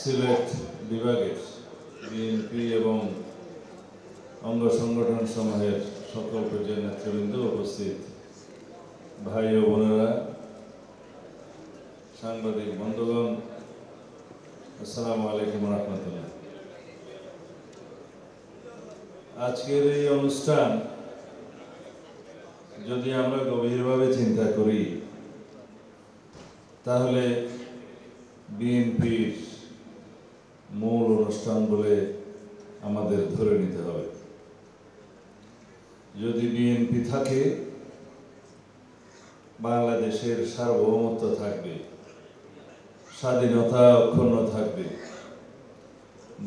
সিলেট বিভাগের বিএনপি এবং অঙ্গ সংগঠন সমূহের সকল পর্যায়ের নেতৃবৃন্দ, উপস্থিত ভাই ও বোনেরা, সাংবাদিক বন্ধুগণ, আসসালামু আলাইকুম রহমতুল্লাহ। আজকের এই অনুষ্ঠান যদি আমরা গভীরভাবে চিন্তা করি তাহলে বিএনপির মূল অনুষ্ঠান বলে আমাদের ধরে নিতে হবে। যদি বিএনপি থাকে, বাংলাদেশের সার্বভৌমত্ব থাকবে, স্বাধীনতা অক্ষুণ্ণ থাকবে,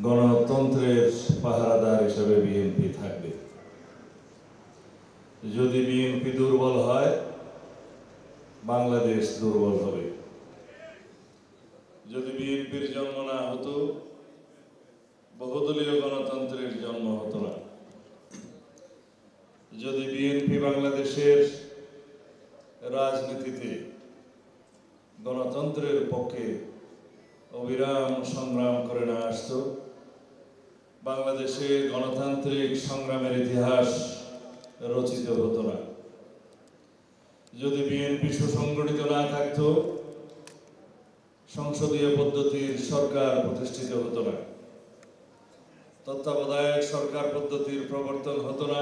গণতন্ত্রের পাহারাদার হিসেবে বিএনপি থাকবে। যদি বিএনপি দুর্বল হয়, বাংলাদেশ দুর্বল হবে। যদি বিএনপির জন্ম না হতো, বহুদলীয় গণতন্ত্রের জন্ম হতো না। যদি বিএনপি বাংলাদেশের রাজনীতিতে গণতন্ত্রের পক্ষে অবিরাম সংগ্রাম করে না আসতো, বাংলাদেশে গণতান্ত্রিক সংগ্রামের ইতিহাস রচিত হতো না। যদি বিএনপি সুসংগঠিত না থাকত, সংসদীয় পদ্ধতির সরকার প্রতিষ্ঠিত হতো না, তত্ত্বাবধায়ক সরকার পদ্ধতির প্রবর্তন হতো না,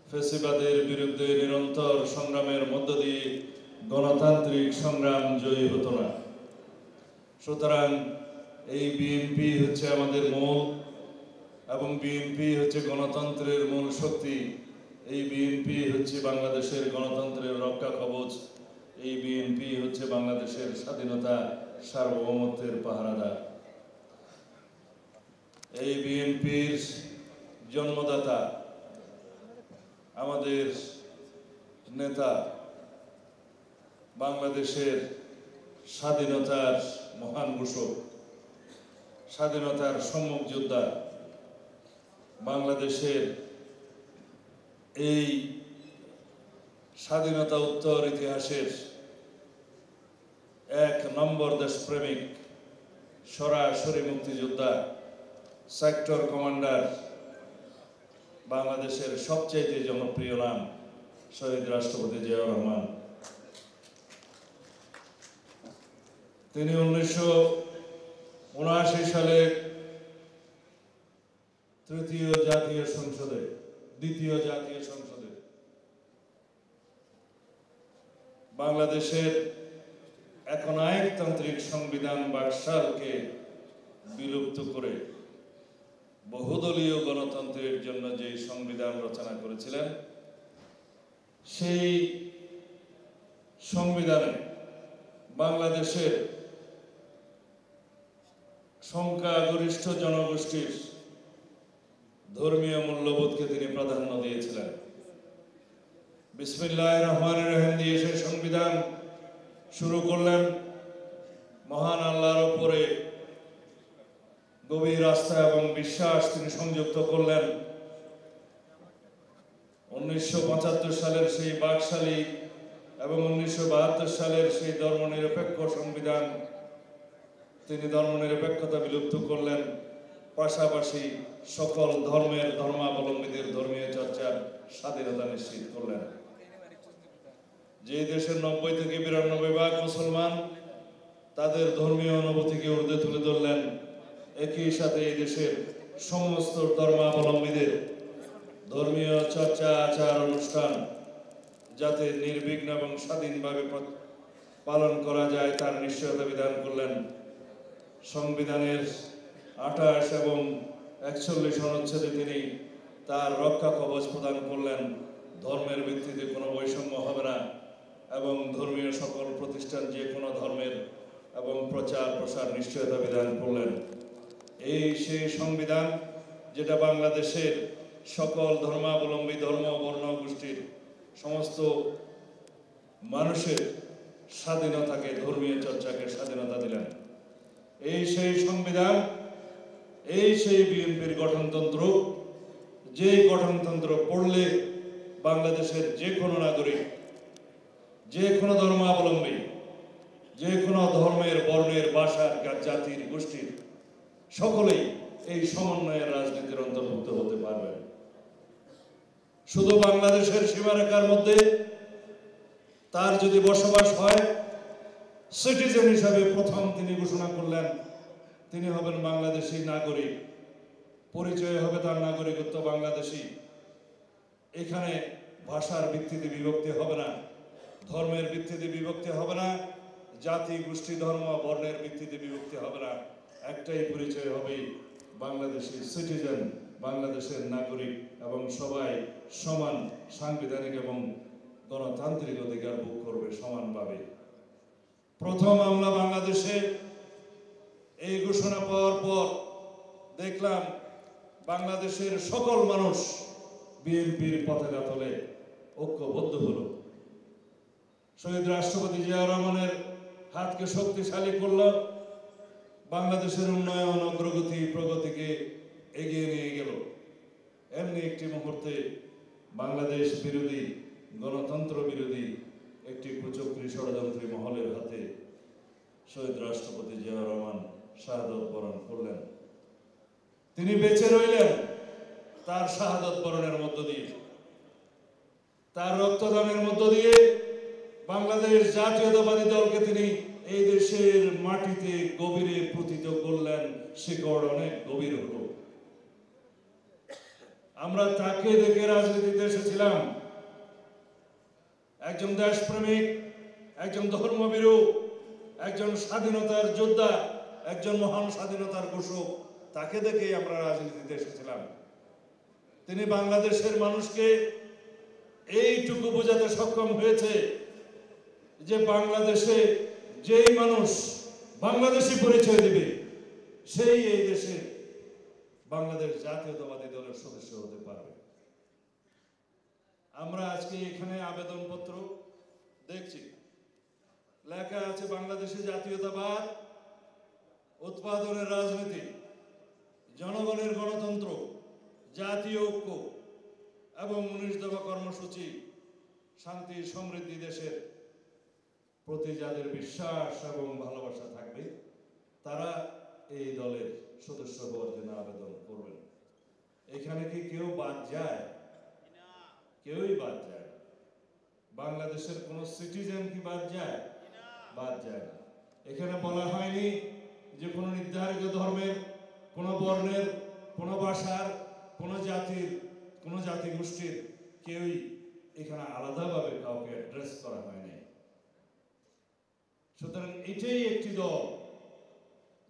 ফ্যাসিবাদের বিরুদ্ধে নিরন্তর সংগ্রামের মধ্য দিয়ে গণতান্ত্রিক সংগ্রাম জয়ী হতো না। সুতরাং এই বিএনপি হচ্ছে আমাদের মূল, এবং বিএনপি হচ্ছে গণতন্ত্রের মূল শক্তি। এই বিএনপি হচ্ছে বাংলাদেশের গণতন্ত্রের রক্ষা কবচ। এই বিএনপি হচ্ছে বাংলাদেশের স্বাধীনতা সার্বভৌমত্বের পাহারাদার। এই বিএনপির জন্মদাতা আমাদের নেতা, বাংলাদেশের স্বাধীনতার মহান ঘোষক, স্বাধীনতার সম্মুখ যোদ্ধা, বাংলাদেশের এই স্বাধীনতা উত্তর ইতিহাসের এক নম্বর দেশপ্রেমিক, সরাসরি মুক্তিযোদ্ধা, সেক্টর কমান্ডার, বাংলাদেশের সবচেয়ে জনপ্রিয় নাম শহীদ রাষ্ট্রপতি জিয়াউর রহমান। তিনি 1979 সালে দ্বিতীয় জাতীয় সংসদে বাংলাদেশের একনায়কতান্ত্রিক সংবিধান বাকশালকে বিলুপ্ত করে বহুদলীয় গণতন্ত্রের জন্য যে সংবিধান রচনা করেছিলেন, সেই সংবিধানে বাংলাদেশের সংখ্যাগরিষ্ঠ জনগোষ্ঠীর ধর্মীয় মূল্যবোধকে তিনি প্রাধান্য দিয়েছিলেন। বিসমিল্লাহির রহমানির রহিম দিয়ে সেই সংবিধান শুরু করলেন। মহান আল্লাহর উপরে গভীর আস্থা এবং বিশ্বাস তিনি সংযুক্ত করলেন। 1975 সালের সেই বাকশালী এবং 1972 সালের সেই ধর্মনিরপেক্ষ সংবিধান তিনি ধর্মনিরপেক্ষতা বিলুপ্ত করলেন, পাশাপাশি সকল ধর্মের ধর্মাবলম্বীদের ধর্মীয় চর্চার স্বাধীনতা নিশ্চিত করলেন। যে দেশের 90 থেকে 92% মুসলমান, তাদের ধর্মীয় অনুভূতিকে ঊর্ধ্বে তুলে ধরলেন। একই সাথে এই দেশের সমস্ত ধর্মাবলম্বীদের ধর্মীয় চর্চা, আচার, অনুষ্ঠান যাতে নির্বিঘ্ন এবং স্বাধীনভাবে পালন করা যায় তার নিশ্চয়তা বিধান করলেন। সংবিধানের 28 এবং 41 অনুচ্ছেদে তিনি তার রক্ষা কবচ প্রদান করলেন। ধর্মের ভিত্তিতে কোনো বৈষম্য হবে না এবং ধর্মীয় সকল প্রতিষ্ঠান যে কোনো ধর্মের এবং প্রচার প্রসার নিশ্চয়তা বিধান করলেন। এই সেই সংবিধান যেটা বাংলাদেশের সকল ধর্মাবলম্বী, ধর্ম, বর্ণ, গোষ্ঠীর সমস্ত মানুষের স্বাধীনতাকে, ধর্মীয় চর্চাকে স্বাধীনতা দিলেন। এই সেই সংবিধান, এই সেই বিএনপির গঠনতন্ত্র, যে গঠনতন্ত্র পড়লে বাংলাদেশের যে কোনো নাগরিক, যে কোনো ধর্মাবলম্বী যে কোনো ধর্মের, বর্ণের, ভাষার, জাতির, গোষ্ঠীর সকলেই এই সমন্বয়ের রাজনীতির অন্তর্ভুক্ত হতে পারবেন। শুধু বাংলাদেশের সীমারেখার মধ্যে তার যদি বসবাস হয়, সিটিজেন হিসাবে প্রথম তিনি ঘোষণা করলেন তিনি হবেন বাংলাদেশী নাগরিক, পরিচয় হবে তার নাগরিকত্ব বাংলাদেশী। এখানে ভাষার ভিত্তিতে বিভক্তি হবে না, ধর্মের ভিত্তিতে বিভক্তি হবে না, জাতি, গোষ্ঠী, ধর্ম, বর্ণের ভিত্তিতে বিভক্তি হবে না। একটাই পরিচয় হবে বাংলাদেশি সিটিজেন, বাংলাদেশের নাগরিক, এবং সবাই সমান সাংবিধানিক এবং গণতান্ত্রিক অধিকার ভোগ করবে সমানভাবে। প্রথম আমরা বাংলাদেশে এই ঘোষণা পাওয়ার পর দেখলাম বাংলাদেশের সকল মানুষ বিএনপির পতাকা তলে ঐক্যবদ্ধ হলো। শহীদ রাষ্ট্রপতি জিয়াউর রহমানের হাতকে শক্তিশালী করল, বাংলাদেশের উন্নয়ন, অগ্রগতি, প্রগতিকে এগিয়ে নিয়ে গেল। এমনি একটি মুহূর্তে বাংলাদেশ বিরোধী, গণতন্ত্র বিরোধী একটি কুচক্রী ষড়যন্ত্রী মহলের হাতে শহীদ রাষ্ট্রপতি জিয়াউর রহমান শাহাদত বরণ করলেন। তিনি বেঁচে রইলেন তার শাহাদত বরণের মধ্য দিয়ে, তার রক্তদানের মধ্য দিয়ে বাংলাদেশ জাতীয়তাবাদী দলকে তিনি এই দেশের মাটিতে গভীরে প্রতীত করলেন, শিকড় অনেক গভীর হলো। আমরা তাকে দেখে রাজনীতিতে এসেছিলাম, একজন দেশপ্রেমিক, একজন ধর্মভীরু, একজন স্বাধীনতার যোদ্ধা, একজন মহান স্বাধীনতার ঘোষক। তাকে দেখে আমরা রাজনীতিতে এসেছিলাম। তিনি বাংলাদেশের মানুষকে এইটুকু বোঝাতে সক্ষম হয়েছে যে বাংলাদেশে যেই মানুষ বাংলাদেশি পরিচয় দিবে সেই এই দেশে বাংলাদেশ জাতীয়তাবাদী দলের সদস্য হতে পারবে। আমরা আজকে এখানে আবেদনপত্র দেখছি, লেখা আছে বাংলাদেশে জাতীয়তাবাদ, উৎপাদনের রাজনীতি, জনগণের গণতন্ত্র, জাতীয় ঐক্য এবং 19 দফা কর্মসূচি, শান্তি সমৃদ্ধি দেশের প্রতি যাদের বিশ্বাস এবং ভালোবাসা থাকবে তারা এই দলের সদস্য হওয়ার জন্য আবেদন করবেন। এখানে কি কেউ বাদ যায়? কেউই বাদ যায়। বাংলাদেশের কোন সিটিজেন কি বাদ যায়? বাদ যায় না। এখানে বলা হয়নি যে কোনো নির্ধারিত ধর্মের, কোনো বর্ণের, কোনো ভাষার, কোনো জাতির, কোনো জাতি গোষ্ঠীর কেউই এখানে আলাদাভাবে কাউকে অ্যাড্রেস করা হয়নি। সুতরাং এটাই একটি দল,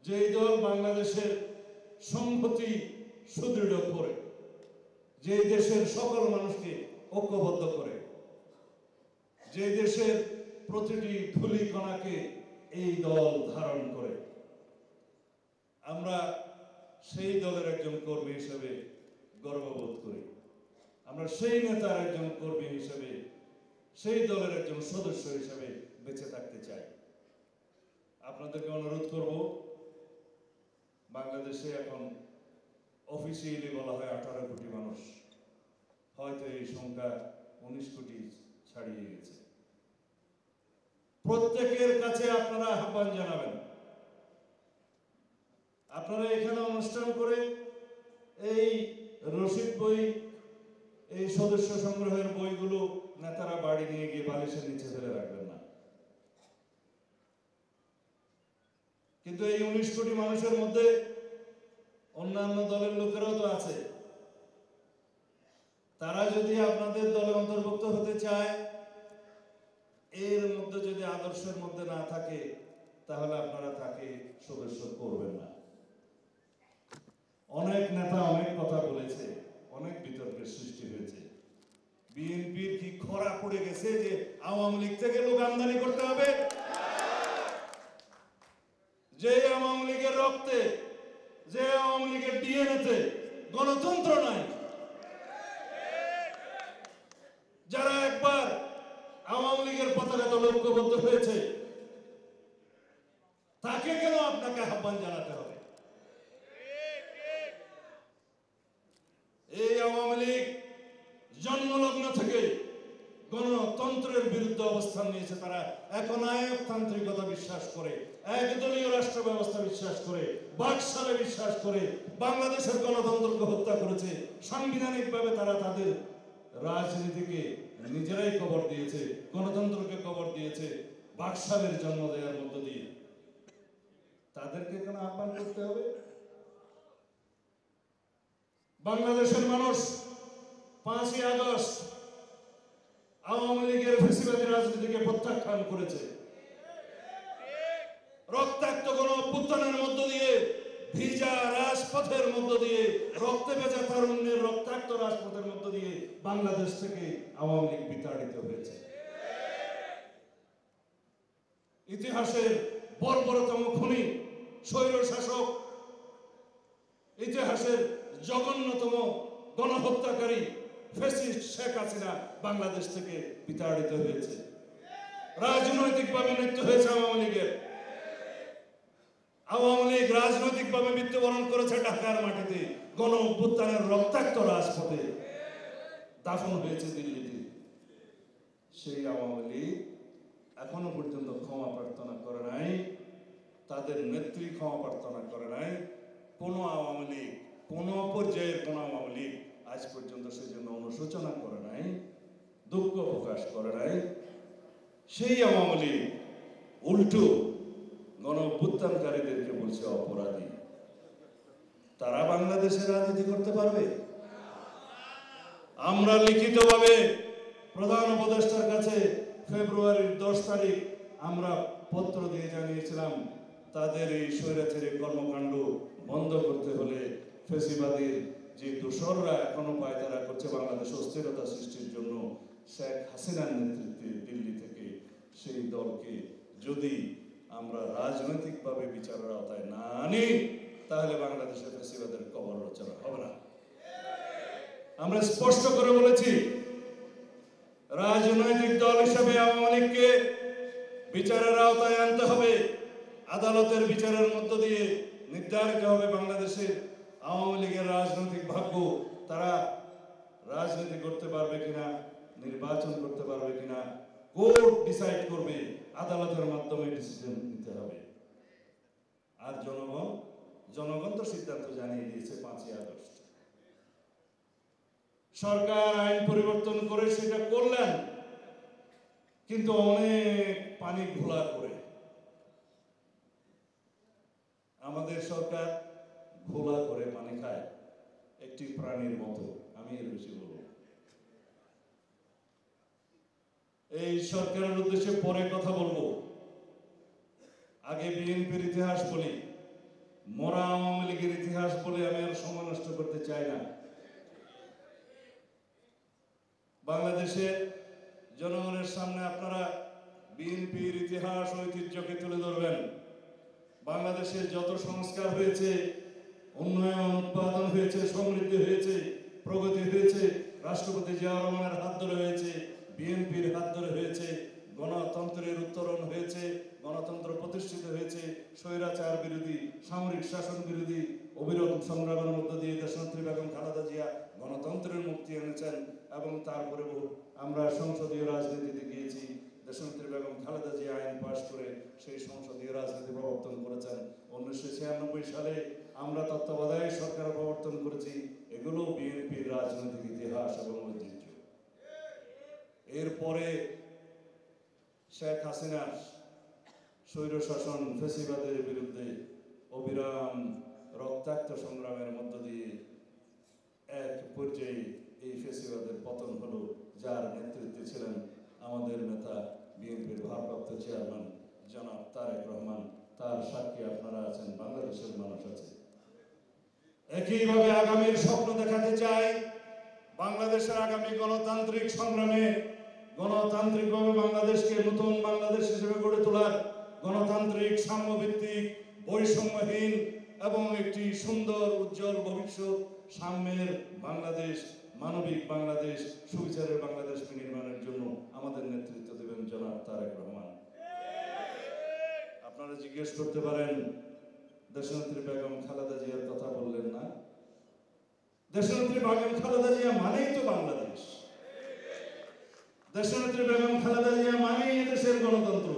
যে দল বাংলাদেশের সংহতি সুদৃঢ় করে, যে দেশের সকল মানুষকে ঐক্যবদ্ধ করে, যে দেশের প্রতিটি ধূলি কণাকে এই দল ধারণ করে। আমরা সেই দলের একজন কর্মী হিসেবে গর্ববোধ করি। আমরা সেই নেতার একজন কর্মী হিসেবে, সেই দলের একজন সদস্য হিসেবে বেঁচে থাকতে চাই। আপনাদেরকে অনুরোধ করব, বাংলাদেশে এখন অফিসিয়ালি বলা হয় 18 কোটি মানুষ, হয়তো এই সংখ্যা 19 কোটি ছাড়িয়ে গেছে। প্রত্যেকের কাছে আপনারা আহ্বান জানাবেন, আপনারা এখানে অনুষ্ঠান করে এই রসিদ বই, এই সদস্য সংগ্রহের বইগুলো নেতারা বাড়ি নিয়ে গিয়ে বালিশের নিচে ফেলে রাখবেন না। কিন্তু এই 19 কোটি মানুষের মধ্যে অন্যান্য দলের লোকেরাও তো আছে। তারা যদি আপনাদের দলে অন্তর্ভুক্ত হতে চায়, এর মধ্যে যদি আদর্শের মধ্যে না থাকে, তাহলে আপনারা তাকে সদস্য করবেন না। অনেক নেতা অনেক কথা বলেছে, অনেক বিতর্কের সৃষ্টি হয়েছে। বিএনপির কি খরা পড়ে গেছে যে আওয়ামী লীগ থেকে লোক আমদানি করতে হবে? যে আওয়ামী লীগের রক্তে, যে আওয়ামী লীগের ডিএনএতে গণতন্ত্র নাই, যারা একবার আওয়ামী লীগের পতাকা দলে ঐক্যবদ্ধ হয়েছে, তাকে কেন আপনাকে আহ্বান জানাতে হবে? এই আওয়ামী লীগ জন্মলগ্ন থেকে গণতন্ত্রের বিরুদ্ধে অবস্থান নিয়েছে। তারা একনায়কতান্ত্রিকতা বিশ্বাস করে, একদলীয় রাষ্ট্র ব্যবস্থা বিশ্বাস করে, বাকশালে বিশ্বাস করে, বাংলাদেশের গণতন্ত্রকে হত্যা করেছে। সাংবিধানিকভাবে তারা তাদের রাজনীতিকে নিজেরাই কবর দিয়েছে, গণতন্ত্রকে কবর দিয়েছে বাকশালের জন্ম দেওয়ার মধ্য দিয়ে। তাদেরকে কেন আহ্বান করতে হবে? বাংলাদেশের মানুষ 5ই আগস্ট আওয়ামী লীগের ফ্যাসিবাদী রাজনীতিকে প্রত্যাখ্যান করেছে। রক্তাক্ত গণ অভ্যুত্থানের মধ্য দিয়ে, ভিজা রাজপথের মধ্য দিয়ে, রক্তে ভেজা তারুণ্যের রক্তাক্ত রাজপথের মধ্য দিয়ে বাংলাদেশ থেকে আওয়ামী লীগ বিতাড়িত হয়েছে। ইতিহাসের বর্বরতম খুনি, স্বৈর শাসক, ইতিহাসের জঘন্যতম গণহত্যাকারী ফ্যাসিস্ট শেখ হাসিনা বাংলাদেশ থেকে বিতাড়িত হয়েছে। রাজনৈতিকভাবে মৃত্যু হয়েছে আওয়ামী লীগের। আওয়ামী লীগ রাজনৈতিকভাবে মৃত্যুবরণ করেছে ঢাকার মাটিতে, গণ অভ্যুত্থানের রক্তাক্ত রাজপথে দাফন হয়েছে দিল্লিতে। সেই আওয়ামী লীগ এখনো পর্যন্ত ক্ষমা প্রার্থনা করে নাই, তাদের নেত্রী ক্ষমা প্রার্থনা করে নাই। কোনো আওয়ামী লীগ, কোনো পর্যায়ের কোনো আওয়ামী লীগ আজ পর্যন্ত সেজন্য অনুশোচনা করে নাই, দুঃখ প্রকাশ করে নাই। সেই আওয়ামী লীগ উল্টো গণ অভ্যুত্থানকারীদেরকে বলছে অপরাধী। তারা বাংলাদেশে রাজনীতি করতে পারবে? আমরা লিখিতভাবে প্রধান উপদেষ্টার কাছে ফেব্রুয়ারির 10 তারিখ আমরা পত্র দিয়ে জানিয়েছিলাম, তাদের এই স্বৈরাচারী কর্মকাণ্ড বন্ধ করতে হলে ফ্যাসিবাদীর যে দোসররা এখনো পায়তারা করছে বাংলাদেশ অস্থিরতা সৃষ্টির জন্য, শেখ হাসিনার নেতৃত্বে দিল্লি থেকে সেই দলকে যদি আমরা রাজনৈতিকভাবে বিচারের আওতায় না আনি, তাহলে বাংলাদেশের ফ্যাসিবাদের কবর রচনা হবে না। আমরা স্পষ্ট করে বলেছি, রাজনৈতিক দল হিসেবে আওয়ামী লীগকে বিচারের আওতায় আনতে হবে। আদালতের বিচারের মধ্য দিয়ে নির্ধারিত হবে বাংলাদেশের আওয়ামী লীগের রাজনৈতিক ভাগ্য। তারা রাজনীতি করতে পারবে কিনা, নির্বাচন করতে পারবে কিনা, কোর্ট ডিসাইড করবে, আদালতের মাধ্যমে ডিসিশন নিতে হবে। আর জনগণ তো সিদ্ধান্ত জানিয়ে দিয়েছে 5ই আগস্ট। সরকার আইন পরিবর্তন করে সেটা করলেন, কিন্তু অনেক পানি ঘোলা করে। আমাদের সরকার ঘোলা করে পানি খায়, একটি প্রাণীর মতো। আমি এর বেশি বলবো। এই সরকারের উদ্দেশ্যে পরে কথা বলবো, আগে বিএনপির ইতিহাস বলি। মরা আওয়ামী লীগের ইতিহাস বলে আমি আর সময় নষ্ট করতে চাই না। বাংলাদেশের জনগণের সামনে আপনারা বিএনপির ইতিহাস ঐতিহ্যকে তুলে ধরবেন। বাংলাদেশে যত সংস্কার হয়েছে, উন্নয়ন উৎপাদন হয়েছে, সমৃদ্ধি হয়েছে, প্রগতি হয়েছে, রাষ্ট্রপতি জিয়াউর রহমানের হাত ধরে হয়েছে, বিএনপির হাত ধরে হয়েছে। গণতন্ত্রের উত্তরণ হয়েছে, গণতন্ত্র প্রতিষ্ঠিত হয়েছে। স্বৈরাচার বিরোধী, সামরিক শাসন বিরোধী অবিরত সংগ্রামের মধ্য দিয়ে দেশনেত্রী বেগম খালেদা জিয়া গণতন্ত্রের মুক্তি এনেছেন। এবং তারপরে আমরা সংসদীয় রাজনীতিতে গিয়েছি। দেশনেত্রী বেগম খালেদা জিয়া আইন পাশ করে সেই সংসদীয় রাজনীতি প্রবর্তন করেছেন। 1996 সালে আমরা তত্ত্বাবধায়ক সরকার প্রবর্তন করেছি। এগুলো বিএনপির রাজনৈতিক ইতিহাস এবং ঐতিহ্য। এরপরে শেখ হাসিনার স্বৈরশাসন ফ্যাসিবাদের বিরুদ্ধে অবিরাম রক্তাক্ত সংগ্রামের মধ্য দিয়ে এক পর্যায়ে এই ফ্যাসিবাদের পতন হলো, যার নেতৃত্বে ছিলেন আমাদের নেতা বিএনপির ভারপ্রাপ্ত চেয়ারম্যান জনাব তারেক রহমান। তার সাক্ষী আপনারা আছেন, বাংলাদেশের মানুষ আছে। একইভাবে আগামীর স্বপ্ন দেখাতে চাই। বাংলাদেশের আগামী গণতান্ত্রিক সংগ্রামে গণতান্ত্রিকভাবে বাংলাদেশকে নতুন বাংলাদেশ হিসেবে গড়ে তোলার, গণতান্ত্রিক সাম্যভিত্তিক বৈষম্যহীন এবং একটি সুন্দর উজ্জ্বল ভবিষ্যৎ, সাম্যের বাংলাদেশ, মানবিক বাংলাদেশ, সুবিচারের বাংলাদেশ নির্মাণের জন্য আমাদের নেতৃত্ব দেবেন জনাব তারেক রহমান। আপনারা জিজ্ঞেস করতে পারেন, দেশনেত্রী বেগম খালেদা জিয়ার কথা বললেন না? দেশনেত্রী বেগম খালেদা জিয়া মানেই তো বাংলাদেশ। দেশনেত্রী বেগম খালেদা জিয়া মানেই এদেশের গণতন্ত্র,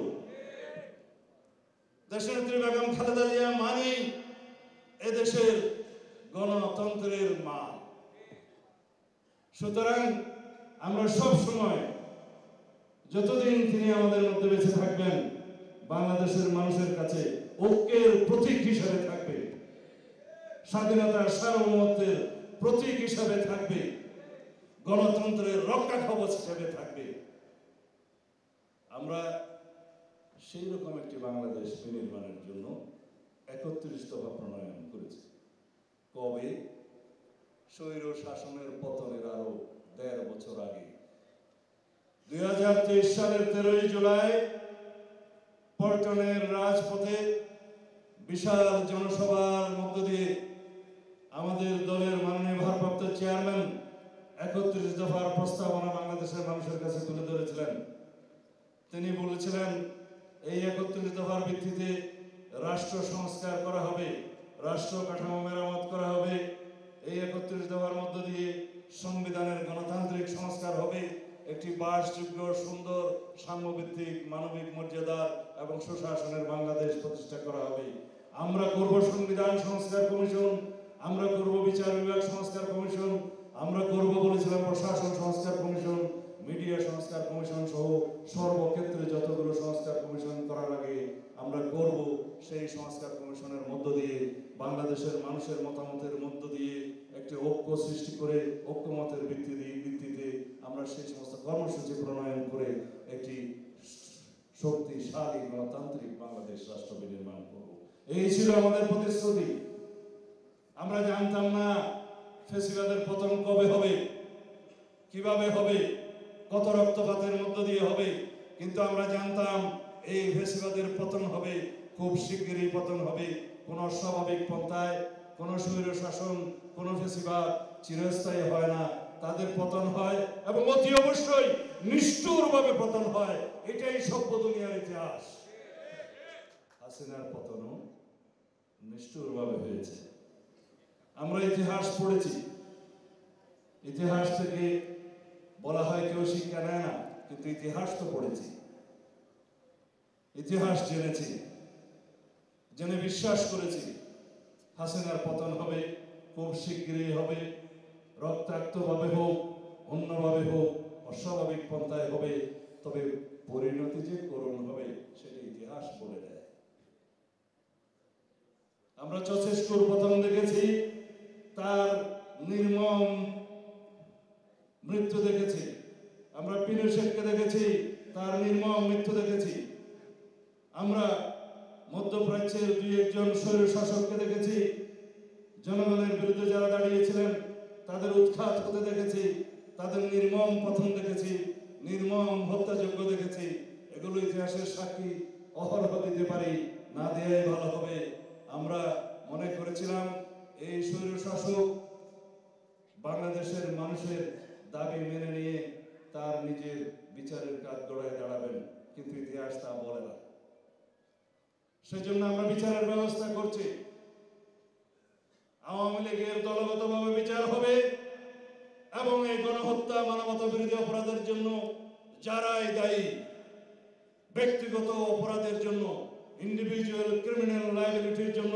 দেশনেত্রী বেগম খালেদা জিয়া মানেই এদেশের গণতন্ত্রের মা। সুতরাং আমরা সব সময় যতদিন তিনি আমাদের মধ্যে বেঁচে থাকবেন বাংলাদেশের মানুষের কাছে ঐক্যের প্রতীক হিসাবে থাকবে, স্বাধীনতার সার্বভৌমত্বের প্রতীক হিসাবে থাকবে, গণতন্ত্রের রক্ষা কবচ হিসাবে থাকবে। আমরা সেই রকম একটি বাংলাদেশ বিনির্মাণের জন্য ৩১ দফা প্রণয়ন করেছি। কবে? স্বৈর শাসনের পতনের আরো ১.৫ বছর আগে ২০২৩ সালের ১৩ই জুলাই পল্টনের রাজপথে বিশাল জনসভার মধ্য দিয়ে আমাদের দলের মাননীয় ভারপ্রাপ্ত চেয়ারম্যান ৩১ দফার প্রস্তাবনা বাংলাদেশের মানুষের কাছে তুলে ধরেছিলেন। তিনি বলেছিলেন এই ৩১ দফার ভিত্তিতে রাষ্ট্র সংস্কার করা হবে, রাষ্ট্র কাঠামো মেরামত করা হবে, এই ৩১ দফার মধ্য দিয়ে সংবিধানের গণতান্ত্রিক সংস্কার হবে, একটি বাসযোগ্য সুন্দর সাম্যভিত্তিক মানবিক মর্যাদার এবং সুশাসনের বাংলাদেশ প্রতিষ্ঠা করা হবে। আমরা করব সংবিধান সংস্কার কমিশন, আমরা করব বিচার বিভাগ সংস্কার কমিশন, আমরা করব বলেছিলাম প্রশাসন সংস্কার কমিশন, মিডিয়া সংস্কার কমিশন সহ সর্বক্ষেত্রে যতগুলো সংস্কার কমিশন করার আগে আমরা করব সেই সংস্কার কমিশনের মধ্য দিয়ে বাংলাদেশের মানুষের মতামতের মধ্য দিয়ে একটি ঐক্য সৃষ্টি করে ঐক্যমতের ভিত্তিতে আমরা সেই সমস্ত কর্মসূচি প্রণয়ন করে একটি শক্তিশালী গণতান্ত্রিক বাংলাদেশ রাষ্ট্র বিনির্মাণ করব। এই ছিল আমাদের প্রতিশ্রুতি। আমরা জানতাম না ফ্যাসিবাদের পতন কবে হবে, কিভাবে হবে, কত রক্তপাতের মধ্য দিয়ে হবে, কিন্তু আমরা জানতাম এই ফ্যাসিবাদের পতন হবে, খুব শিগগিরই পতন হবে। কোন স্বাভাবিক পন্থায় কোন স্বৈর শাসন, কোন ফ্যাসিবাদ চিরস্থায়ী হয় না, তাদের পতন হয় এবং অতি অবশ্যই নিষ্ঠুরভাবে পতন হয়। এটাই সভ্য দুনিয়ার ইতিহাস। হাসিনার পতনও নিষ্ঠুরভাবে হয়েছে। আমরা ইতিহাস পড়েছি, ইতিহাস থেকে বলা হয় কেউ শিক্ষা নেয় না, কিন্তু ইতিহাস তো পড়েছি, ইতিহাস জেনেছি, জেনে বিশ্বাস করেছি হাসিনার পতন হবে, খুব শিগগিরই হবে, রক্তাক্তভাবে হোক, অন্যভাবে হোক, অস্বাভাবিক পন্থায় হবে, তবে পরিণতি যে করুণ হবে সেটা ইতিহাস বলে দেয়। আমরা চৌচেস্কুর পতন দেখেছি, তার নির্মম মৃত্যু দেখেছি, আমরা পিনোশেটকে দেখেছি, তার নির্মম মৃত্যু দেখেছি, আমরা মধ্যপ্রাচ্যের ২-১ স্বৈর শাসককে দেখেছি, জনগণের বিরুদ্ধে যারা দাঁড়িয়েছিলেন তাদের উৎখাত হতে দেখেছি, তাদের নির্মম পতন দেখেছি, নির্মম হত্যাযজ্ঞ দেখেছি। এগুলো ইতিহাসের সাক্ষী অহরহ দিতে পারি, না দেয়াই ভালো হবে। আমরা মনে করেছিলাম এই স্বৈর শাসক বাংলাদেশের মানুষের দাবি মেনে নিয়ে তার নিজের বিচারের কাজ গড়ায় দাঁড়াবেন, কিন্তু ইতিহাস তা বলে না। সেজন্য আমরা বিচারের ব্যবস্থা করছি। আওয়ামী লীগের দলগতভাবে বিচার হবে এবং এই গণহত্যা, মানবতা বিরোধী অপরাধের জন্য যারাই দায়ী, ব্যক্তিগত অপরাধের জন্য, ইন্ডিভিজুয়াল ক্রিমিনাল লায়াবিলিটির জন্য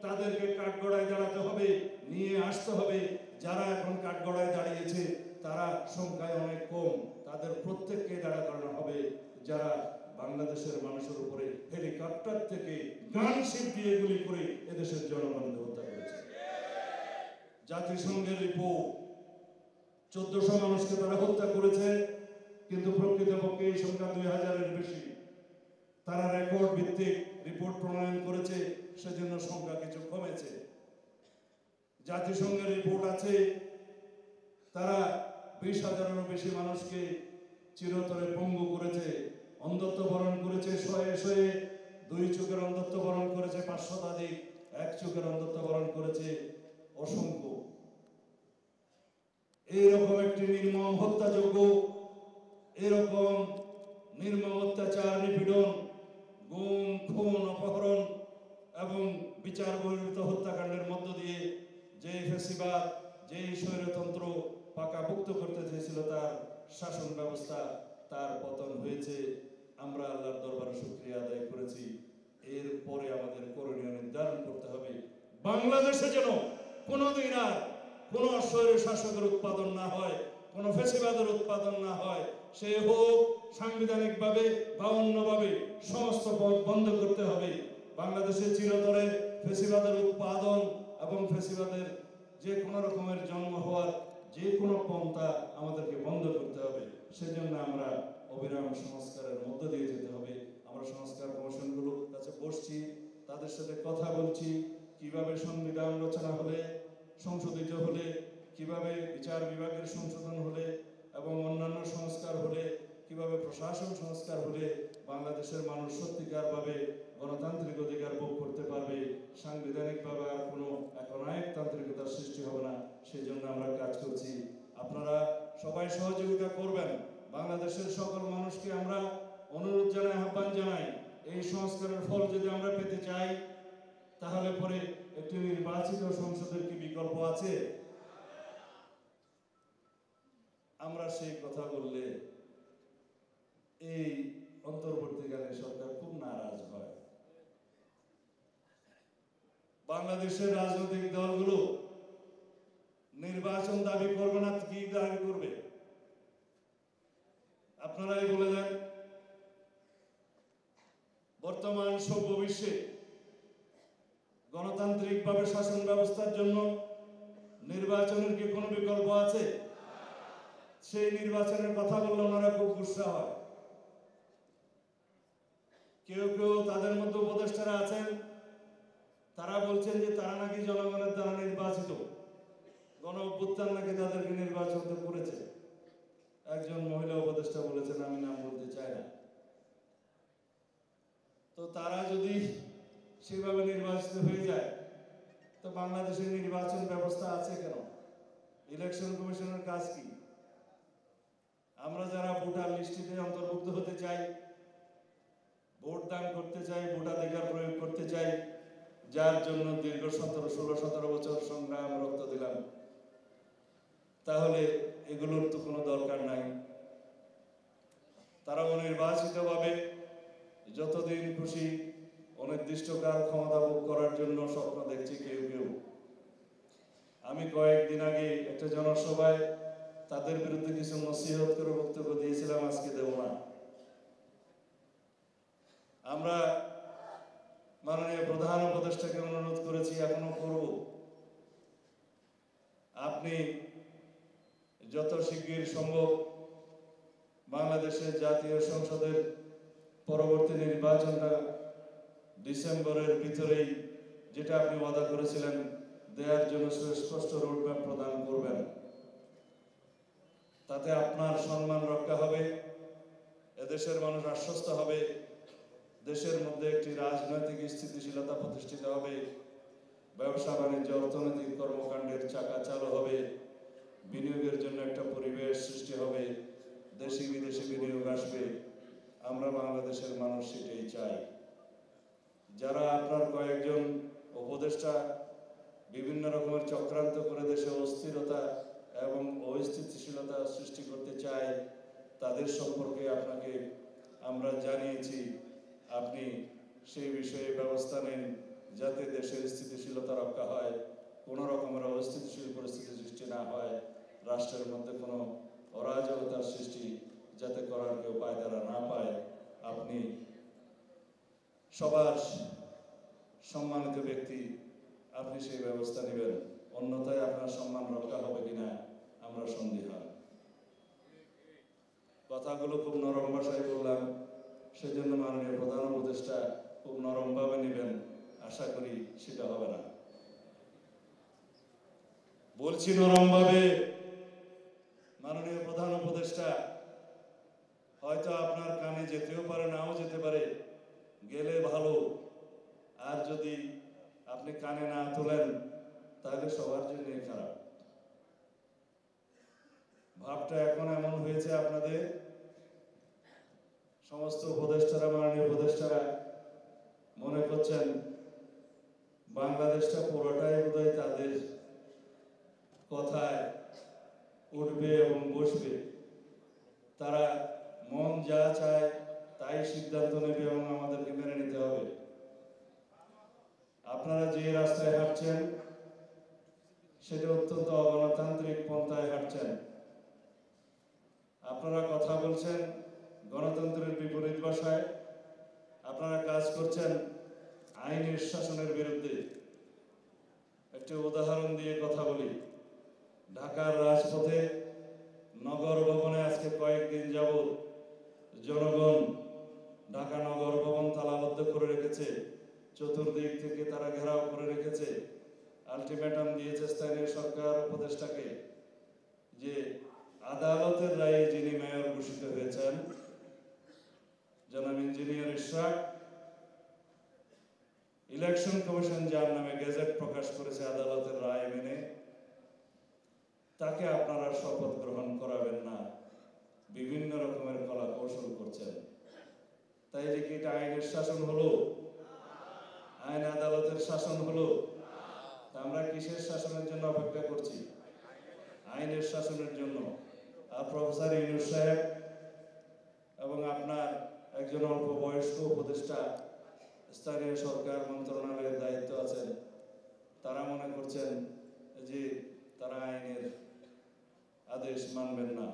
তাদেরকে কাঠগড়ায় দাঁড়াতে হবে, নিয়ে আসতে হবে। যারা এখন কাঠগড়ায় দাঁড়িয়েছে তারা সংখ্যায় অনেক কম, তাদের প্রত্যেককে দাঁড়া করানো হবে যারা বাংলাদেশের মানুষের উপরে হেলিকপ্টার থেকে গানশিপ দিয়ে গুলি করে এদেশের জনগণকে হত্যা করেছে। জাতিসংঘের রিপোর্ট ১৪০০ মানুষকে তারা হত্যা করেছে, কিন্তু প্রকৃতপক্ষে এই সংখ্যা ২০০০-এর বেশি। তারা রেকর্ড ভিত্তিক রিপোর্ট প্রণয়ন করেছে, সেজন্য সংখ্যা কিছু কমেছে। জাতিসংঘের রিপোর্ট আছে তারা ২০,০০০-এরও বেশি মানুষকে চিরতরে পঙ্গু করেছে, অন্ধত্ব বরণ করেছে শয়ে শয়ে, ২ চোখের অন্ধত্ব বরণ করেছে ৫০০ শতাধিক, ১ চোখের অন্ধত্ব বরণ করেছে অসংখ্য। এইরকম একটি নির্মম হত্যাযজ্ঞ, এরকম নির্মম অত্যাচার, নিপীড়ন, গুম, খুন, অপহরণ এবং বিচার বহির্ভূত হত্যাকাণ্ডের মধ্য দিয়ে যে ফ্যাসিবাদ, যেই স্বৈরতন্ত্র পাকাভুক্ত করতে চেয়েছিল তার শাসন ব্যবস্থা, তার পতন হয়েছে, আমরা আল্লাহর দরবারে শুকরিয়া আদায় করেছি। এরপরে আমাদের করণীয় নির্ধারণ করতে হবে, বাংলাদেশে যেন কোনোদিন আর কোনো স্বৈর শাসকের উৎপাদন না হয়, কোনো ফ্যাসিবাদের উৎপাদন না হয়। সে হোক সাংবিধানিকভাবে বা অন্যভাবে, সমস্ত পথ বন্ধ করতে হবে। বাংলাদেশে চিরতরে ফ্যাসিবাদের উৎপাদন এবং ফ্যাসিবাদের যে কোনো রকমের জন্ম হওয়ার যে কোনো পন্থা আমাদেরকে বন্ধ করতে হবে। সেজন্য আমরা অবিরাম সংস্কারের মধ্য দিয়ে যেতে হবে। আমরা সংস্কার কমিশনগুলোর কাছে বসছি, তাদের সাথে কথা বলছি, কিভাবে সংবিধান রচনা হলে, সংশোধিত হলে, কিভাবে বিচার বিভাগের সংশোধন হলে এবং অন্যান্য সংস্কার হলে, কিভাবে প্রশাসন সংস্কার হলে বাংলাদেশের মানুষ সত্যিকারভাবে গণতান্ত্রিক অধিকার ভোগ করতে পারবে, সাংবিধানিকভাবে আর কোনো একনায়কতান্ত্রিকতার সৃষ্টি হবে না। সেই জন্য আমরা কাজ করছি। আপনারা সবাই সহযোগিতা করবেন। বাংলাদেশের সকল মানুষকে আমরা অনুরোধ জানাই, আহ্বান জানাই, এই সংস্কারের ফল যদি আমরা পেতে চাই, তাহলে পরে একটি নির্বাচিত সংসদের কি বিকল্প আছে? আমরা সেই কথা বললে এই অন্তর্বর্তীকালীন সরকার খুব নারাজ হয়। বাংলাদেশের রাজনৈতিক দলগুলো নির্বাচন দাবি করবে না, কি দাবি করবে? আপনারাই বলে দেন। বর্তমান সভ্য বিশ্বে গণতান্ত্রিকভাবে শাসন ব্যবস্থার জন্য নির্বাচনের কি কোনো বিকল্প আছে? সেই নির্বাচনের কথা বললে ওনারা খুব গুসা হয়। কেউ কেউ তাদের মধ্যে উপদেষ্টারা আছেন, তারা বলছেন যে তারা নাকি জনগণের দ্বারা নির্বাচিত, গণ অভ্যুত্থান নাকি তাদেরকে নির্বাচিত করেছে। একজন মহিলা উপদেষ্টা বলেছেন, আমি নাম বলতে চাই না। তো তারা যদি সেভাবে নির্বাচিত হয়ে যায়, তো বাংলাদেশের নির্বাচন ব্যবস্থা আছে কেন? ইলেকশন কমিশনের কাজ কি? আমরা যারা ভোটার লিস্টে অন্তর্ভুক্ত হতে চাই, ভোট দান করতে চাই, ভোটাধিকার প্রয়োগ করতে চাই, যার জন্য দীর্ঘ 16-17 বছর সংগ্রাম রক্ত দিলাম, তাহলে এগুলোর তো কোনো দরকার নাই। তারা অনির্বাচিতভাবে যতদিন খুশি অনির্দিষ্টকাল ক্ষমতা ভোগ করার জন্য স্বপ্ন দেখছে কেউ কেউ। আমি কয়েকদিন আগে একটা জনসভায় তাদের বিরুদ্ধে কিছু নসিহত করে বক্তব্য দিয়েছিলাম, আজকে দেব না। আমরা মাননীয় প্রধান উপদেষ্টাকে অনুরোধ করেছি, এখনো করব, আপনি যত শিগগির সম্ভব বাংলাদেশের জাতীয় সংসদের পরবর্তী নির্বাচনটা ডিসেম্বরের ভিতরেই, যেটা আপনি ওয়াদা করেছিলেন, দেওয়ার জন্য সুস্পষ্ট রোডম্যাপ প্রদান করবেন। তাতে আপনার সম্মান রক্ষা হবে, এদেশের মানুষ আশ্বস্ত হবে, দেশের মধ্যে একটি রাজনৈতিক স্থিতিশীলতা প্রতিষ্ঠিত হবে, ব্যবসা বাণিজ্য অর্থনৈতিক কর্মকাণ্ডের চাকা চালু হবে, বিনিয়োগের জন্য একটা পরিবেশ সৃষ্টি হবে, দেশি বিদেশি বিনিয়োগ আসবে। আমরা বাংলাদেশের মানুষ সেটাই চাই। যারা আপনার কয়েকজন উপদেষ্টা বিভিন্ন রকমের চক্রান্ত করে দেশে অস্থিরতা এবং অস্থিতিশীলতা সৃষ্টি করতে চায়, তাদের সম্পর্কে আপনাকে আমরা জানিয়েছি। আপনি সেই বিষয়ে ব্যবস্থা নেন, যাতে দেশের স্থিতিশীলতা রক্ষা হয়, কোনো রকমের অস্থিতিশীল পরিস্থিতি সৃষ্টি না হয়, রাষ্ট্রের মধ্যে কোনো অরাজকতার সৃষ্টি যাতে করার কেউ পায়তারা না পায়। আপনি সবার সম্মানিত ব্যক্তি, আপনি সেই ব্যবস্থা নেবেন, অন্যথায় আপনার সম্মান রক্ষা হবে কিনা আমরা সন্দিহান। কথাগুলো খুব নরম ভাষায় বললাম, সেজন্য মাননীয় প্রধান উপদেষ্টা খুব নরমভাবে নেবেন, আশা করি সেটা হবে না। বলছি নরমভাবে, মাননীয় প্রধান উপদেষ্টা, হয়তো আপনার কানে যেতেও পারে, নাও যেতে পারে, গেলে ভালো, আর যদি আপনি কানে না তোলেন তাহলে সবার জন্যই খারাপ। ভাবটা এখন এমন হয়েছে, আপনাদের সমস্ত উপদেষ্টারা, মাননীয় উপদেষ্টারা মনে করছেন বাংলাদেশটা পুরোটাই বোধহয় তাদের কথায় উঠবে এবং বসবে। তারা মন যা চায় তাই সিদ্ধান্ত নেবে এবং আমাদেরকে মেনে নিতে হবে। আপনারা যে রাস্তায় হাঁটছেন সেটা অত্যন্ত অগণতান্ত্রিক পন্থায় হাঁটছেন। আপনারা কথা বলছেন গণতন্ত্রের বিপরীত ভাষায়, আপনারা কাজ করছেন আইনের শাসনের বিরুদ্ধে। একটি উদাহরণ দিয়ে কথা বলি। ঢাকার রাজপথে নগর ভবনে আজকে কয়েকদিন যাবৎ জনগণ ঢাকা নগর ভবন তালাবদ্ধ করে রেখেছে, চতুর্দিক থেকে তারা ঘেরাও করে রেখেছে। আলটিমেটাম দিয়েছে স্থানীয় সরকার উপদেষ্টাকে যে আদালতের রায়ে যিনি মেয়র ঘোষিত হয়েছেন জনাব ইঞ্জিনিয়ার ইশরাক, ইলেকশন কমিশন যার নামে গেজেট প্রকাশ করেছে আদালতের রায় মেনে, তাকে আপনারা শপথ গ্রহণ করাবেন না, বিভিন্ন রকমের কলা কৌশল করছেন। তাই কি এটা আইনের শাসন হলো? আইন আদালতের শাসন হলো? আমরা কিসের শাসনের জন্য অপেক্ষা করছি? আইনের শাসনের জন্য। আর প্রফেসর ইউনূস সাহেব এবং আপনার একজন অল্প বয়স্ক উপদেষ্টা স্থানীয় সরকার মন্ত্রণালয়ের দায়িত্ব আছেন, তারা মনে করছেন যে তারা আইনের আদেশ মানবেন না,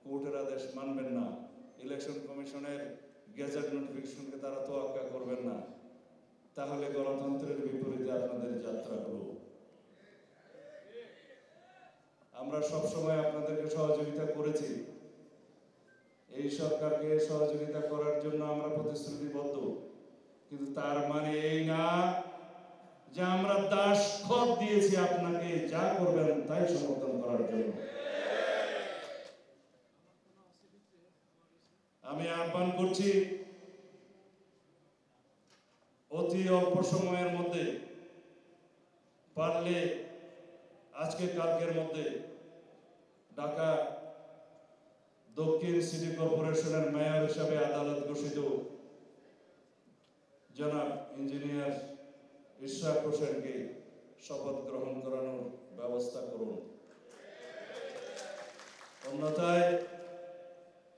কোর্টের আদেশ মানবেন না, ইলেকশন কমিশনের গেজেট নোটিফিকেশনকে তারা তোয়াক্কা করবেন না। তাহলে গণতন্ত্রের বিপরীতে আপনাদের যাত্রা হলো। আমরা সবসময় আপনাদেরকে সহযোগিতা করেছি, এই সরকারকে সহযোগিতা করার জন্য আমরা প্রতিশ্রুতিবদ্ধ, কিন্তু তার মানে এই না যে আমরা দাসখত দিয়েছি আপনাকে যা করবেন তাই সমর্থন করার জন্য। আমি আহ্বান করছি অতি অল্প সময়ের মধ্যে, পারলে আজকে কালকের মধ্যে ঢাকা দক্ষিণ সিটি কর্পোরেশনের মেয়র হিসাবে আদালত ঘোষিত জনাব ইঞ্জিনিয়ার ইশরাক হোসেনকে শপথ গ্রহণ করানোর ব্যবস্থা করুন। অন্যথায়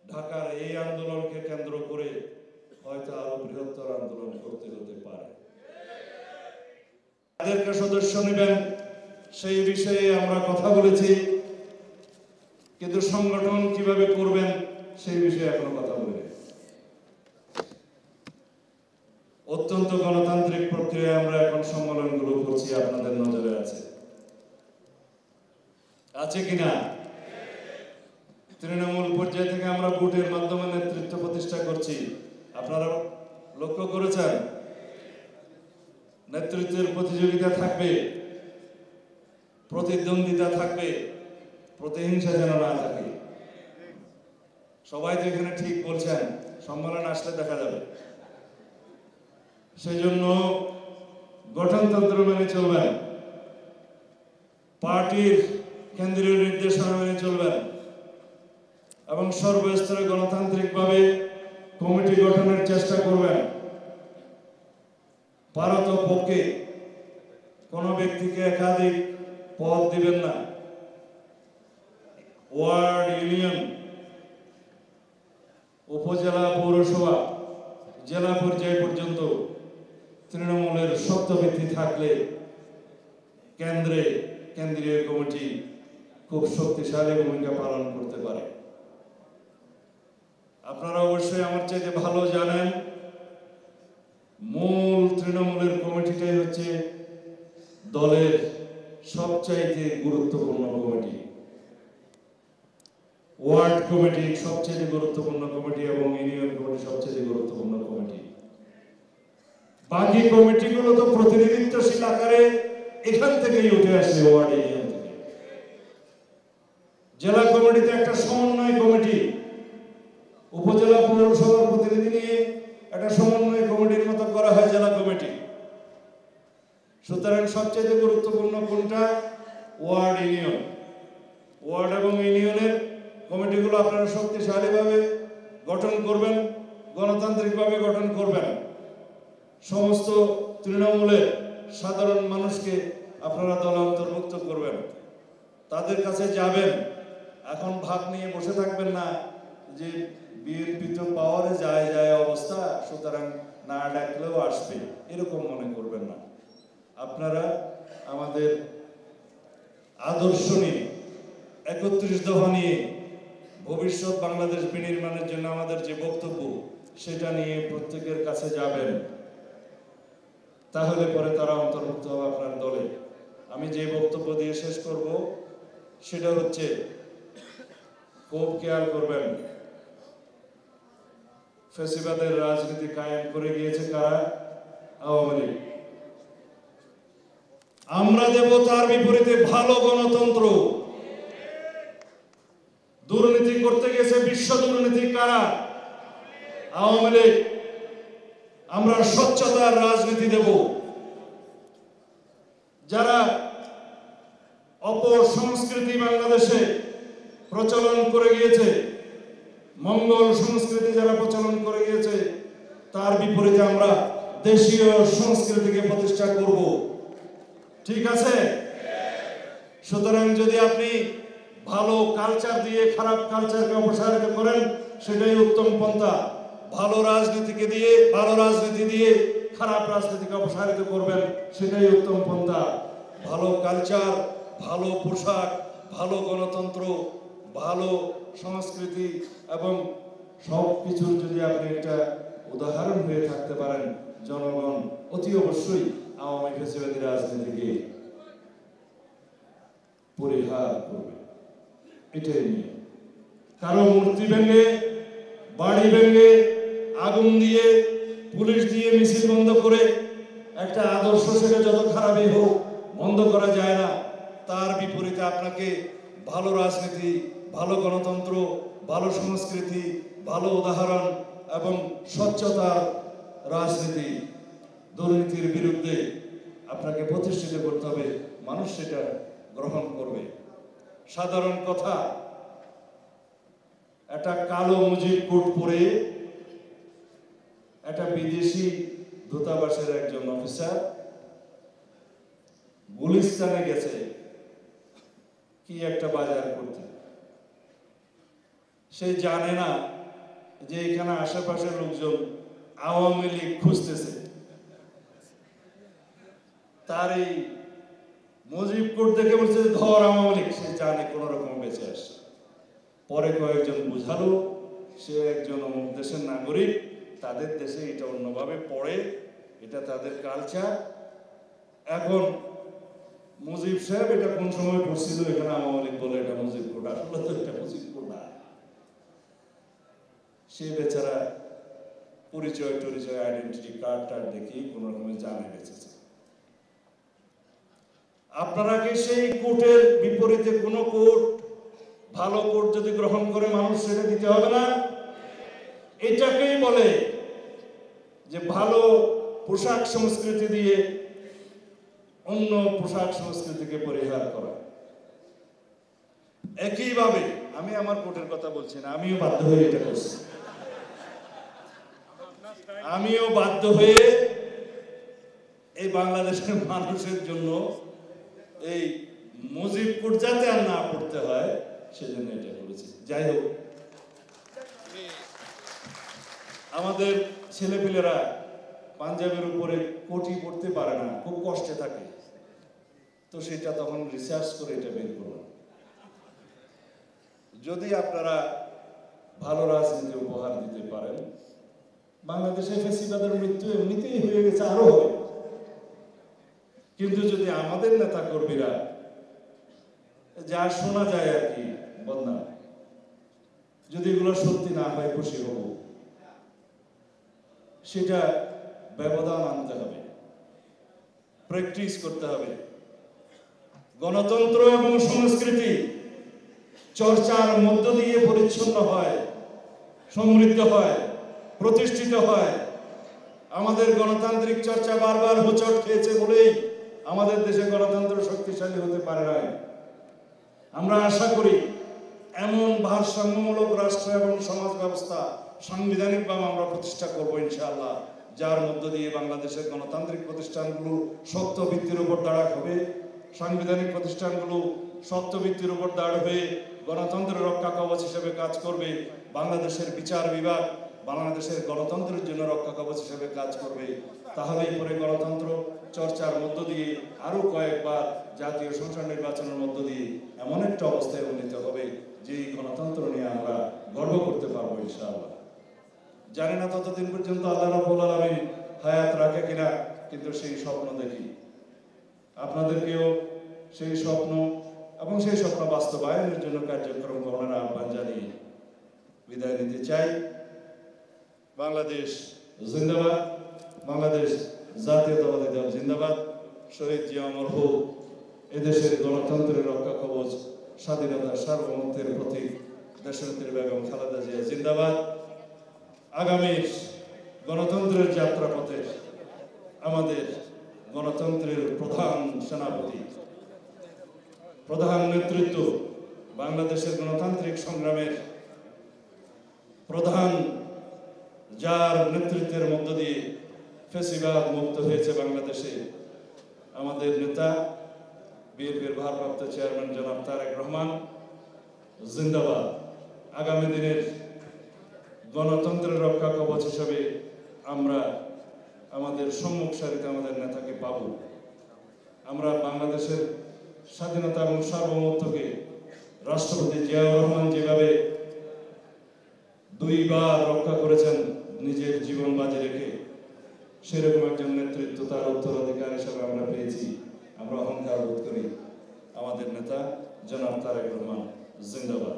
ঢাকার এই আন্দোলনকে কেন্দ্র করে হয়তো আরো বৃহত্তর আন্দোলন করতে হতে পারে। তাদেরকে সদস্য নেবেন সেই বিষয়ে আমরা কথা বলেছি, কিন্তু সংগঠন কিভাবে করবেন সেই বিষয়ে এখনো কথা বলিনি। অত্যন্ত গণতান্ত্রিক প্রক্রিয়ায় আমরা এখন সম্মেলনগুলো করছি, আপনাদের নজরে আছে কিনা? তৃণমূল পর্যায় থেকে আমরা ভোটের মাধ্যমে নেতৃত্ব প্রতিষ্ঠা করছি, আপনারা লক্ষ্য করেছেন। নেতৃত্বের প্রতিযোগিতা থাকবে, প্রতিদ্বন্দ্বিতা থাকবে, প্রতিহিংসা যেন না থাকে। সবাই তো এখানে ঠিক বলছেন, সম্মেলন আসলে দেখা যাবে। সেই জন্য গঠনতন্ত্র মেনে চলবেন, পার্টির কেন্দ্রীয় নির্দেশনা মেনে চলবেন এবং সর্বস্তরে গণতান্ত্রিকভাবে কমিটি গঠনের চেষ্টা করবেন। পারতপক্ষে কোনো ব্যক্তিকে একাধিক পদ দিবেন না। ওয়ার্ড, ইউনিয়ন, উপজেলা, পৌরসভা, জেলা পর্যায় পর্যন্ত তৃণমূলের শক্ত ভিত্তি থাকলে কেন্দ্রীয় কমিটি খুব শক্তিশালী ভূমিকা পালন করতে পারে। আপনারা অবশ্যই আমার চাইতে ভালো জানেন, মূল তৃণমূলের কমিটিটাই হচ্ছে দলের সবচাইতে গুরুত্বপূর্ণ কমিটি। ওয়ার্ড কমিটি সবচেয়ে গুরুত্বপূর্ণ কমিটি এবং ইউনিয়ন কমিটি সবচেয়ে গুরুত্বপূর্ণ কমিটি। বাকি কমিটিগুলো তো প্রতিনিধিত্বশীল আকারে এখান থেকেই উঠে আসে, ওয়ার্ড, ইউনিয়ন থেকে। জেলা কমিটিতে একটা সমন্বয় কমিটি, উপজেলা পৌরসভার প্রতিনিধি নিয়ে একটা সমন্বয় কমিটির মতো করা হয় জেলা কমিটি। সুতরাং সবচেয়ে গুরুত্বপূর্ণ কোনটা? Word, union. ওয়ার্ড এবং ইউনিয়নের কমিটিগুলো আপনারা শক্তিশালীভাবে গঠন করবেন, গণতান্ত্রিকভাবে গঠন করবেন। সমস্ত তৃণমূলের সাধারণ মানুষকে আপনারা দলে অন্তর্ভুক্ত করবেন, তাদের কাছে যাবেন। এখন ভাগ নিয়ে বসে থাকবেন না যে বিএনপি তো পাওয়ারে যায় যায় অবস্থা, সুতরাং না ডাকলেও আসবে, এরকম মনে করবেন না। আপনারা আমাদের আদর্শ নিয়ে, 31 দফা নিয়ে, ভবিষ্যৎ বাংলাদেশ বিনির্মাণের জন্য আমাদের যে বক্তব্য সেটা নিয়ে প্রত্যেকের কাছে যাবেন, তাহলে পরে তারা অন্তর্ভুক্ত হবে আপনার দলে। আমি যে বক্তব্য দিয়ে শেষ করব সেটা হচ্ছে, খুব খেয়াল করবেন, ফ্যাসিবাদের রাজনীতি কায়েম করে গিয়েছে কারা? আওয়ামী লীগ। আমরা দেব তার বিপরীতে ভালো গণতন্ত্র। দুর্নীতি করতে গেছে বিশ্ব দুর্নীতি কারা? আওয়ামী লীগ। আমরা স্বচ্ছতার রাজনীতি দেব। যারা অপসংস্কৃতি বাংলাদেশে প্রচলন করে গিয়েছে, মঙ্গল সংস্কৃতি যারা প্রচলন করে গিয়েছে, তার বিপরীতে আমরা দেশীয় সংস্কৃতিকে প্রতিষ্ঠা করব। ঠিক আছে? সুতরাং যদি আপনি ভালো কালচার দিয়ে খারাপ কালচারকে অপসারিত করেন, সেটাই উত্তম পন্থা। ভালো রাজনীতিকে দিয়ে, ভালো রাজনীতি দিয়ে খারাপ রাজনীতিকে অপসারিত করবেন, সেটাই উত্তম পন্থা। ভালো কালচার, ভালো পোশাক, ভালো গণতন্ত্র, ভালো সংস্কৃতি এবং সব কিছুর যদি আপনি একটা উদাহরণ হয়ে থাকতে পারেন, জনগণ অতি অবশ্যই আওয়ামী ফ্যাসিবাদী রাজনীতিকে পরিহার করবে। এটাই নিয়ে কারো মূর্তি ভেঙে, বাড়ি ভেঙে, আগুন দিয়ে, পুলিশ দিয়ে মিছিল বন্ধ করে একটা আদর্শ, সেটা যত খারাপই হোক, বন্ধ করা যায় না। তার বিপরীতে আপনাকে ভালো রাজনীতি, ভালো গণতন্ত্র, ভালো সংস্কৃতি, ভালো উদাহরণ এবং স্বচ্ছতার রাজনীতি, দুর্নীতির বিরুদ্ধে আপনাকে প্রতিষ্ঠিত করতে হবে। মানুষ সেটা গ্রহণ করবে। সাধারণ কথা, একটা কালো মুজিব কোট পরে একটা বিদেশি দূতাবাসের একজন অফিসার গুলিস্তানে গেছে কি একটা বাজার করতে। সে জানে না যে এখানে আশেপাশের লোকজন আওয়ামী লীগ খুঁজতেছে। তার এই মুজিব কোট দেখে বলছে ধর আওয়ামী লীগ। সে জানে কোন রকম বেঁচে আসে। পরে কয়েকজন বুঝালো সে একজন অমুক দেশের নাগরিক, তাদের দেশে এটা অন্যভাবে পড়ে, এটা তাদের কালচার। এখন মুজিব সাহেব এটা কোন সময় পড়ছিল, এখানে আওয়ামী লীগ বলে এটা মুজিব কোট, আসলে তো এটা মুজিব কোট না। সে বেচারা পরিচয় টরিচয়, আইডেন্টিটি কার্ড টার্ড দেখি কোন রকমের জানে বেঁচেছে। আপনারা কি সেই কোর্টের বিপরীতে কোন কোর্ট, ভালো কোর্ট যদি গ্রহণ করে মানুষ সেটা দিতে হবে না? এটাকেই বলে যে ভালো পোশাক সংস্কৃতি দিয়ে অন্য পোশাক সংস্কৃতিকে পরিহার করা। একইভাবে আমি আমার কোর্টের কথা বলছি না, আমিও বাধ্য হয়ে এটা করছি। আমিও বাধ্য হয়ে এই বাংলাদেশের মানুষের জন্য এই মুজিব কোট যাতে আর না পড়তে হয় সেজন্য এটা করেছি। যাই হোক, আমাদের ছেলেপিলেরা পাঞ্জাবের উপরে কোটি পড়তে পারে না, খুব কষ্টে থাকে, তো সেটা তখন রিসার্চ করে এটা বের করলাম। যদি আপনারা ভালো রাজনীতি উপহার দিতে পারেন, বাংলাদেশে ফ্যাসিবাদের মৃত্যু এমনিতেই হয়ে গেছে, আরো হবে। কিন্তু যদি আমাদের নেতা কর্মীরা যা শোনা যায় আর কি বদনাম, যদি এগুলো সত্যি না হয় খুশি হব। সেটা ব্যবধান আনতে হবে, প্র্যাকটিস করতে হবে। গণতন্ত্র এবং সংস্কৃতি চর্চার মধ্য দিয়ে পরিচ্ছন্ন হয়, সমৃদ্ধ হয়, প্রতিষ্ঠিত হয়। আমাদের গণতান্ত্রিক চর্চা বারবার হোঁচট খেয়েছে বলেই আমাদের দেশে গণতন্ত্র শক্তিশালী হতে পারে না। আমরা আশা করি এমন ভারসাম্যমূলক রাষ্ট্র এবং সমাজ ব্যবস্থা সাংবিধানিকভাবে আমরা প্রতিষ্ঠা করব ইনশাআল্লাহ, যার মধ্য দিয়ে বাংলাদেশের গণতান্ত্রিক প্রতিষ্ঠানগুলো সত্য ভিত্তির উপর দাঁড়া হবে, সাংবিধানিক প্রতিষ্ঠানগুলো সত্য ভিত্তির উপর দাঁড় হয়ে গণতন্ত্রের রক্ষা কবচ হিসেবে কাজ করবে, বাংলাদেশের বিচার বিভাগ বাংলাদেশের গণতন্ত্রের জন্য রক্ষা কবচ হিসেবে কাজ করবে, তাহলেই পরে গণতন্ত্র চর্চার মধ্য দিয়ে আরো কয়েকবার জাতীয় সংসদ নির্বাচনের মধ্য দিয়ে এমন একটা অবস্থায় উন্নীত হবে যে এই গণতন্ত্র নিয়ে আমরা গর্ব করতে পারবো ইনশাআল্লাহ। জানি না ততদিন পর্যন্ত আল্লাহ রাব্বুল আলামিন হায়াত রাখে কিনা, কিন্তু সেই স্বপ্ন দেখি। আপনাদেরকেও সেই স্বপ্ন এবং সেই স্বপ্ন বাস্তবায়নের জন্য কার্যক্রম গ্রহণের আহ্বান জানিয়ে বিদায় নিতে চাই। বাংলাদেশ জিন্দাবাদ, বাংলাদেশ জাতীয়তাবাদী দল জিন্দাবাদ, শহীদ জিয়া অমর হোক, এদেশের গণতন্ত্রের রক্ষা কবচ, স্বাধীনতার সার্বভৌমত্বের প্রতীক দেশনেত্রী বেগম খালেদা জিয়া জিন্দাবাদ। আগামীর গণতন্ত্রের যাত্রাপথে আমাদের গণতন্ত্রের প্রধান সেনাপতি, প্রধান নেতৃত্ব, বাংলাদেশের গণতান্ত্রিক সংগ্রামের প্রধান, যার নেতৃত্বের মধ্য দিয়ে ফ্যাসিবাদ মুক্ত হয়েছে বাংলাদেশে, আমাদের নেতা বিএনপির ভারপ্রাপ্ত চেয়ারম্যান জনাব তারেক রহমান জিন্দাবাদ। আগামী দিনের গণতন্ত্রের রক্ষা কবচ হিসাবে আমরা আমাদের সম্মুখ সারিতে আমাদের নেতাকে পাব। আমরা বাংলাদেশের স্বাধীনতা এবং সার্বভৌমত্বকে রাষ্ট্রপতি জিয়াউর রহমান যেভাবে দুইবার রক্ষা করেছেন নিজের জীবন বাজি রেখে, সেরকম একজন নেতৃত্ব তার উত্তরাধিকার হিসাবে আমরা পেয়েছি। আমরা অহংকার বোধ করি। আমাদের নেতা জনাব তারেক রহমান জিন্দাবাদ।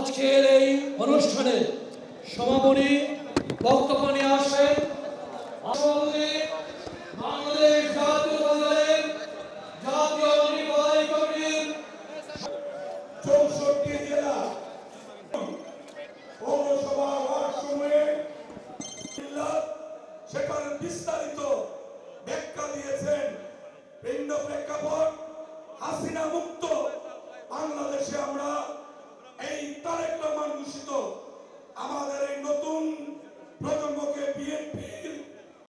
আজকের এই অনুষ্ঠানে সমাপনী বক্তব্য নিয়ে আসবেন বাংলাদেশ জাতীয় দলের জাতীয় নির্বাহী কমিটির 64 জেলা পৌরসভা ওয়ার্ড সমূহে সেখানে বিস্তারিত ব্যাখ্যা দিয়েছেন। ভিন্ন প্রেক্ষাপট হাসিনা মুক্ত বাংলাদেশে আমরা এই তারেক রহমান